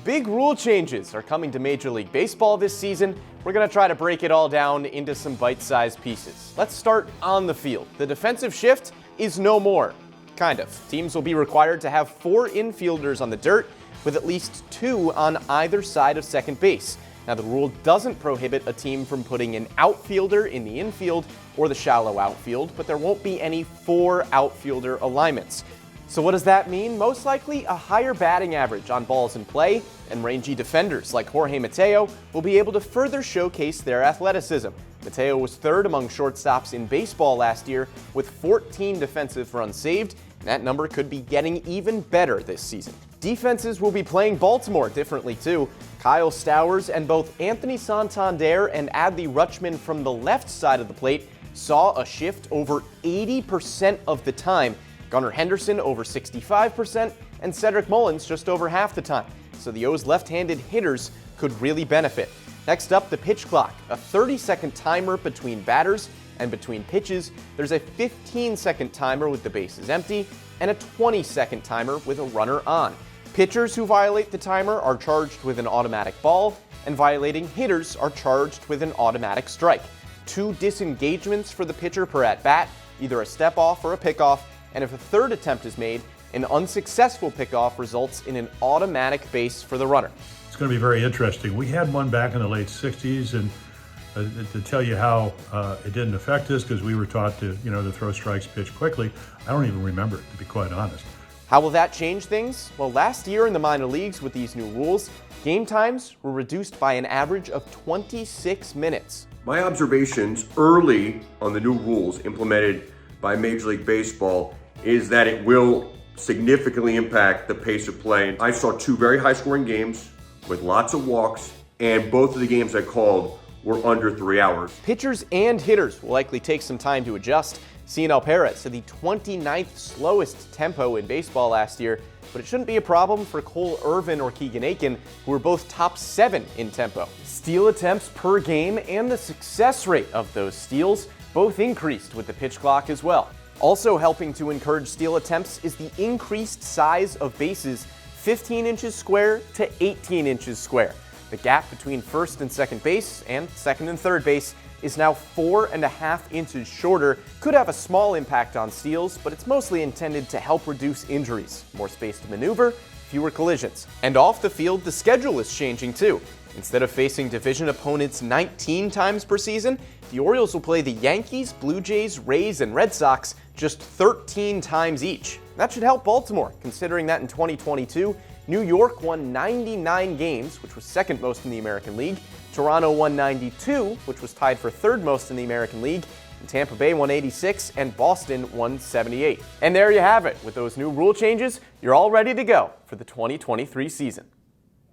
Big rule changes are coming to Major League Baseball this season. We're going to try to break it all down into some bite-sized pieces. Let's start on the field. The defensive shift is no more. Kind of. Teams will be required to have 4 infielders on the dirt, with at least 2 on either side of second base. Now, the rule doesn't prohibit a team from putting an outfielder in the infield or the shallow outfield, but there won't be any 4 outfielder alignments. So what does that mean? Most likely a higher batting average on balls in play, and rangy defenders like Jorge Mateo will be able to further showcase their athleticism. Mateo was 3rd among shortstops in baseball last year with 14 defensive runs saved, and that number could be getting even better this season. Defenses will be playing Baltimore differently too. Kyle Stowers and both Anthony Santander and Adley Rutschman from the left side of the plate saw a shift over 80% of the time. Gunnar Henderson over 65%, and Cedric Mullins just over half the time. So the O's left-handed hitters could really benefit. Next up, the pitch clock, a 30-second timer between batters, and between pitches, there's a 15-second timer with the bases empty, and a 20-second timer with a runner on. Pitchers who violate the timer are charged with an automatic ball, and violating hitters are charged with an automatic strike. 2 disengagements for the pitcher per at-bat, either a step-off or a pickoff, and if a 3rd attempt is made, an unsuccessful pickoff results in an automatic base for the runner. It's going to be very interesting. We had one back in the late 60s, and to tell you how it didn't affect us, because we were taught to throw strikes, pitch quickly, I don't even remember it, to be quite honest. How will that change things? Well, last year in the minor leagues with these new rules, game times were reduced by an average of 26 minutes. My observations early on the new rules implemented by Major League Baseball is that it will significantly impact the pace of play. I saw 2 very high-scoring games with lots of walks, and both of the games I called were under 3 hours. Pitchers and hitters will likely take some time to adjust. Cianel Perez had the 29th slowest tempo in baseball last year, but it shouldn't be a problem for Cole Irvin or Keegan Aiken, who were both top 7 in tempo. Steal attempts per game and the success rate of those steals both increased with the pitch clock as well. Also helping to encourage steal attempts is the increased size of bases, 15 inches square to 18 inches square. The gap between first and second base and second and third base is now 4.5 inches shorter. Could have a small impact on steals, but it's mostly intended to help reduce injuries. More space to maneuver, fewer collisions. And off the field, the schedule is changing too. Instead of facing division opponents 19 times per season, the Orioles will play the Yankees, Blue Jays, Rays, and Red Sox just 13 times each. That should help Baltimore, considering that in 2022, New York won 99 games, which was 2nd most in the American League. Toronto won 92, which was tied for 3rd most in the American League. And Tampa Bay won 86, and Boston won 78. And there you have it. With those new rule changes, you're all ready to go for the 2023 season.